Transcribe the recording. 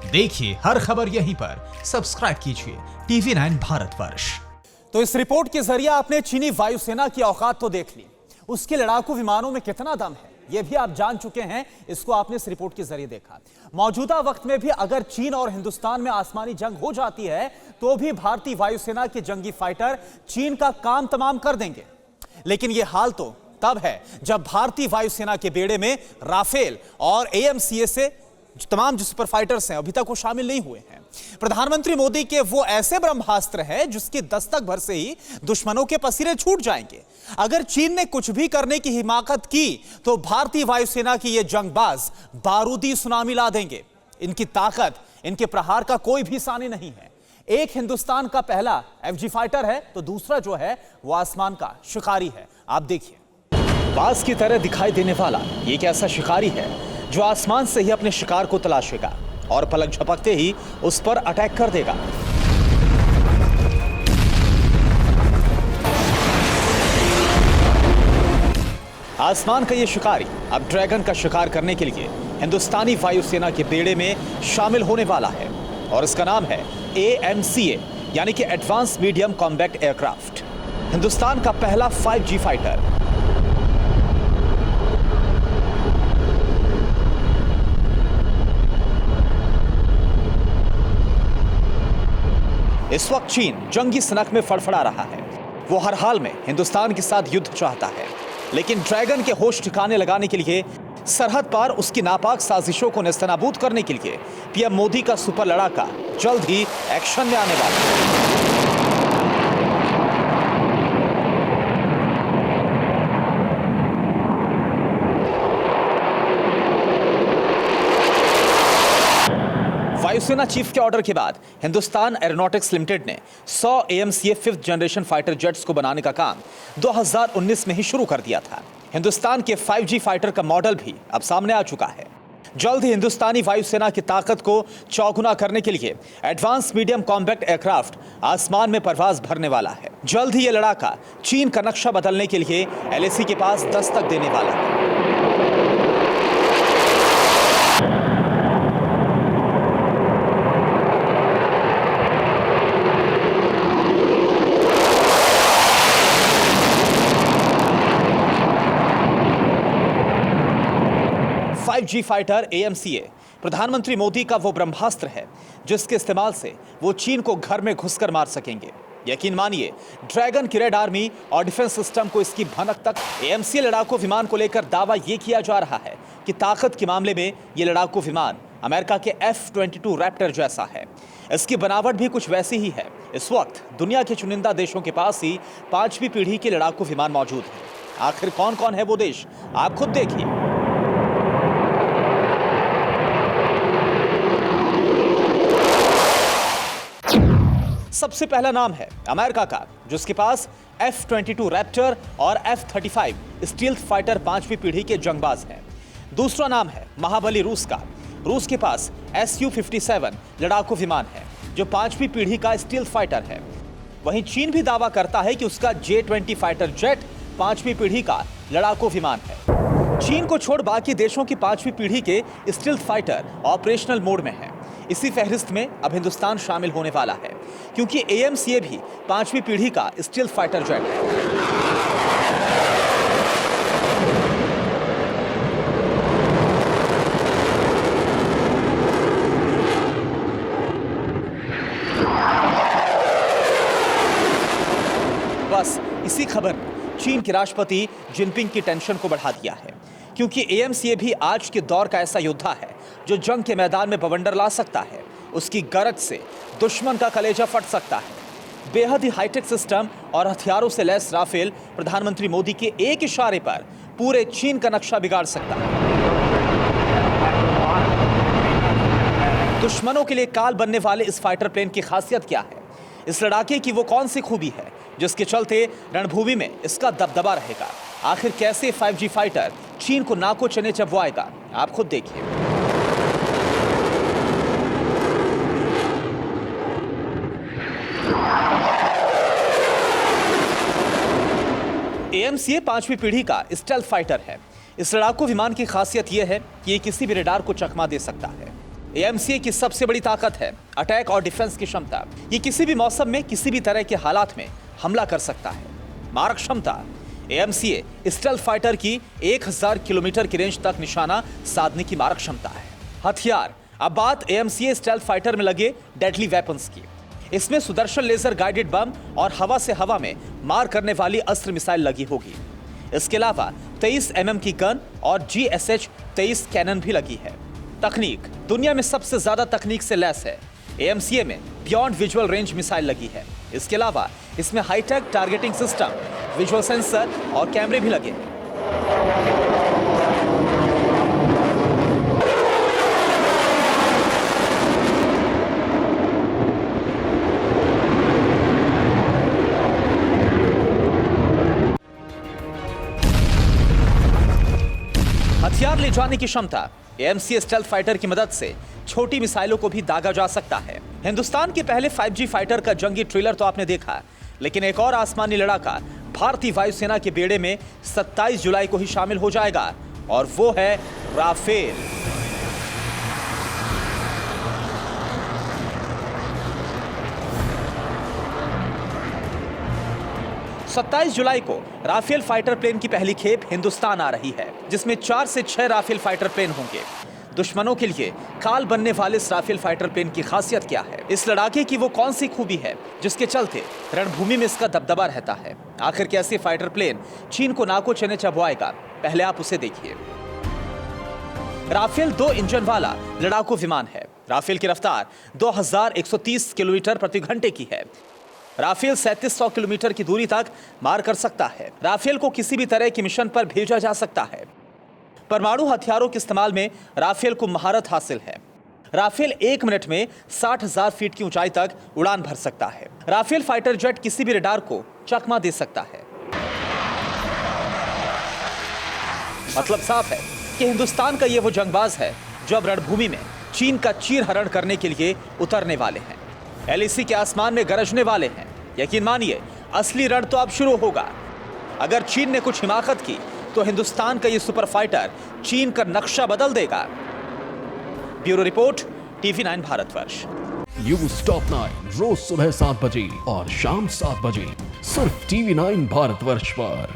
देखिए हर खबर यहीं पर, सब्सक्राइब कीजिए TV9 भारतवर्ष। तो इस रिपोर्ट के जरिए आपने चीनी वायुसेना की औकात तो देख ली, उसके लड़ाकू विमानों में कितना दम है यह भी आप जान चुके हैं। इसको आपने इस रिपोर्ट के जरिए देखा। मौजूदा वक्त में भी अगर चीन और हिंदुस्तान में आसमानी जंग हो जाती है तो भी भारतीय वायुसेना के जंगी फाइटर चीन का काम तमाम कर देंगे। लेकिन यह हाल तो तब है जब भारतीय वायुसेना के बेड़े में राफेल और AMCA से तमाम जो सुपर फाइटर्स हैं अभी तक वो शामिल नहीं हुए हैं। प्रधानमंत्री मोदी के वो ऐसे ब्रह्मास्त्र हैं जिसकी दस्तक भर से ही दुश्मनों के पसीने छूट जाएंगे। अगर चीन ने कुछ भी करने की हिमाकत की तो भारतीय वायुसेना की ये जंगबाज बारूदी सुनामी ला देंगे। इनकी ताकत, इनके प्रहार का कोई भी सानी नहीं है। एक हिंदुस्तान का पहला FG फाइटर है तो दूसरा जो है वो आसमान का शिकारी है। आप देखिए, बाज की तरह दिखाई देने वाला ये एक ऐसा शिकारी है जो आसमान से ही अपने शिकार को तलाशेगा और पलक झपकते ही उस पर अटैक कर देगा। आसमान का ये शिकारी अब ड्रैगन का शिकार करने के लिए हिंदुस्तानी वायुसेना के बेड़े में शामिल होने वाला है और इसका नाम है AMCA यानी कि advance medium combat aircraft. Hindustan का पहला 5G फाइटर। इस वक्त चीन जंगी सनक में फड़फड़ा रहा है। वो हर हाल में हिंदुस्तान के साथ युद्ध चाहता है, लेकिन ड्रैगन के होश ठिकाने लगाने के लिए, सरहद पार उसकी नापाक साजिशों को नेस्तनाबूद करने के लिए PM मोदी का सुपर लड़ाका जल्द ही एक्शन में आने वाला है। वायुसेना चीफ के ऑर्डर के बाद हिंदुस्तान एरोनॉटिक्स लिमिटेड ने 100 AMCA 5th generation fighter jets को बनाने का काम 2019 में ही शुरू कर दिया था। हिंदुस्तान के 5G फाइटर का मॉडल भी अब सामने आ चुका है। जल्द ही हिंदुस्तानी वायुसेना की ताकत को चौगुना करने के लिए एडवांस मीडियम कॉम्बैट एयरक्राफ्ट आसमान में परवाज भरने वाला है। जल्द ही यह लड़ाका चीन का नक्शा बदलने के लिए LAC के पास दस्तक देने वाला है। 5G फाइटर AMCA प्रधानमंत्री मोदी का वो ब्रह्मास्त्र है जिसके इस्तेमाल से वो चीन को घर में घुसकर मार सकेंगे। यकीन मानिए, ड्रैगन की रेड आर्मी और डिफेंस सिस्टम को इसकी भनक तक। AMCA लड़ाकू विमान को लेकर दावा ये किया जा रहा है कि ताकत के मामले में ये लड़ाकू विमान अमेरिका के F-22 रैप्टर जैसा है। इसकी बनावट भी कुछ वैसी ही है। इस वक्त दुनिया के चुनिंदा देशों के पास ही 5वीं पीढ़ी के लड़ाकू विमान मौजूद हैं। आखिर कौन कौन है वो देश, आप खुद देखिए। सबसे पहला नाम है अमेरिका का, जिसके पास F-22 रैप्टर और F-35 स्टील्थ फाइटर 5वीं पीढ़ी के जंगबाज हैं। दूसरा नाम है महाबली रूस का। रूस के पास Su-57 लड़ाकू विमान है जो 5वीं पीढ़ी का स्टील्थ फाइटर है। वहीं चीन भी दावा करता है कि उसका J-20 फाइटर जेट 5वीं पीढ़ी का लड़ाकू विमान है। चीन को छोड़ बाकी देशों की 5वीं पीढ़ी के स्टील्थ फाइटर ऑपरेशनल मोड में है। इसी फहरिस्त में अब हिंदुस्तान शामिल होने वाला है, क्योंकि AMCA भी 5वीं पीढ़ी का स्टील्थ फाइटर जेट है। बस इसी खबर ने चीन के राष्ट्रपति जिनपिंग की टेंशन को बढ़ा दिया है, क्योंकि AMCA भी आज के दौर का ऐसा योद्धा है जो जंग के मैदान में बवंडर ला सकता है। उसकी गरज से दुश्मन का कलेजा फट सकता है। बेहद ही हाईटेक सिस्टम और हथियारों से लैस राफेल प्रधानमंत्री मोदी के एक इशारे पर पूरे चीन का नक्शा बिगाड़ सकता है। दुश्मनों के लिए काल बनने वाले इस फाइटर प्लेन की खासियत क्या है? इस लड़ाके की वो कौन सी खूबी है जिसके चलते रणभूमि में इसका दबदबा रहेगा? आखिर कैसे 5G फाइटर चीन को नाको चने चबवाएगा? आप खुद देखिए। AMCA 5वीं पीढ़ी का स्टेल्थ फाइटर है। इस लड़ाकू विमान की खासियत यह है कि ये किसी भी रडार को चकमा दे सकता है। एएमसीए की सबसे बड़ी ताकत है अटैक और डिफेंस की क्षमता। ये किसी भी मौसम में किसी भी तरह के हालात में हमला कर सकता है। मारक क्षमता, एएमसीए स्टेल्थ फाइटर की 1000 किलोमीटर की रेंज तक निशाना साधने की मारक क्षमता है। हथियार, अब बात एएमसीए स्टेल्थ फाइटर में लगे डेडली वेपन्स की। इसमें सुदर्शन लेजर गाइडेड बम और हवा से हवा में मार करने वाली अस्त्र मिसाइल लगी होगी। इसके अलावा 23 mm की गन और GSH-23 कैनन भी लगी है। तकनीक, दुनिया में सबसे ज्यादा तकनीक से लैस है। एएमसीए में बियॉन्ड विजुअल रेंज मिसाइल लगी है। इसके अलावा इसमें high tech targeting system, visual sensor और कैमरे भी लगे हैं। हथियार ले जाने की क्षमता, एएमसीए स्टेल्थ फाइटर की मदद से छोटी मिसाइलों को भी दागा जा सकता है। हिंदुस्तान के पहले 5G फाइटर का जंगी ट्रेलर तो आपने देखा, लेकिन एक और आसमानी लड़ाका भारतीय वायुसेना के बेड़े में 27 जुलाई को ही शामिल हो जाएगा और वो है राफेल। सत्ताईस जुलाई को राफेल फाइटर प्लेन की पहली खेप हिंदुस्तान आ रही है, जिसमें 4 से 6 राफेल फाइटर प्लेन होंगे। दुश्मनों के लिए काल बनने वाले इस राफेल फाइटर प्लेन की खासियत क्या है? इस लड़ाके की वो कौन सी खूबी है जिसके चलते रणभूमि में इसका दबदबा रहता है? आखिर कैसे फाइटर प्लेन चीन को नाको चने चबवाएगा? पहले आप उसे देखिए। राफेल 2 इंजन वाला लड़ाकू विमान है। राफेल की रफ्तार 2130 किलोमीटर प्रति घंटे की है। राफेल 3700 किलोमीटर की दूरी तक मार कर सकता है। राफेल को किसी भी तरह के मिशन पर भेजा जा सकता है। परमाणु हथियारों के इस्तेमाल में राफेल को महारत हासिल है। राफेल 1 मिनट में 60,000 फीट की ऊंचाई तक उड़ान भर सकता है। राफेल फाइटर जेट किसी भी रडार को चकमा दे सकता है। मतलब साफ है कि हिंदुस्तान का ये वो जंगबाज है जो अब रणभूमि में चीन का चीरहरण करने के लिए उतरने वाले हैं। एलएसी के आसमान में गरजने वाले हैं। यकीन मानिए, असली रण तो अब शुरू होगा। अगर चीन ने कुछ हिमाकत की तो हिंदुस्तान का ये सुपर फाइटर चीन का नक्शा बदल देगा। Bureau report, TV9 Bharatvarsh. News top 9 रोज सुबह 7 बजे और शाम 7 बजे सिर्फ TV9 भारतवर्ष पर।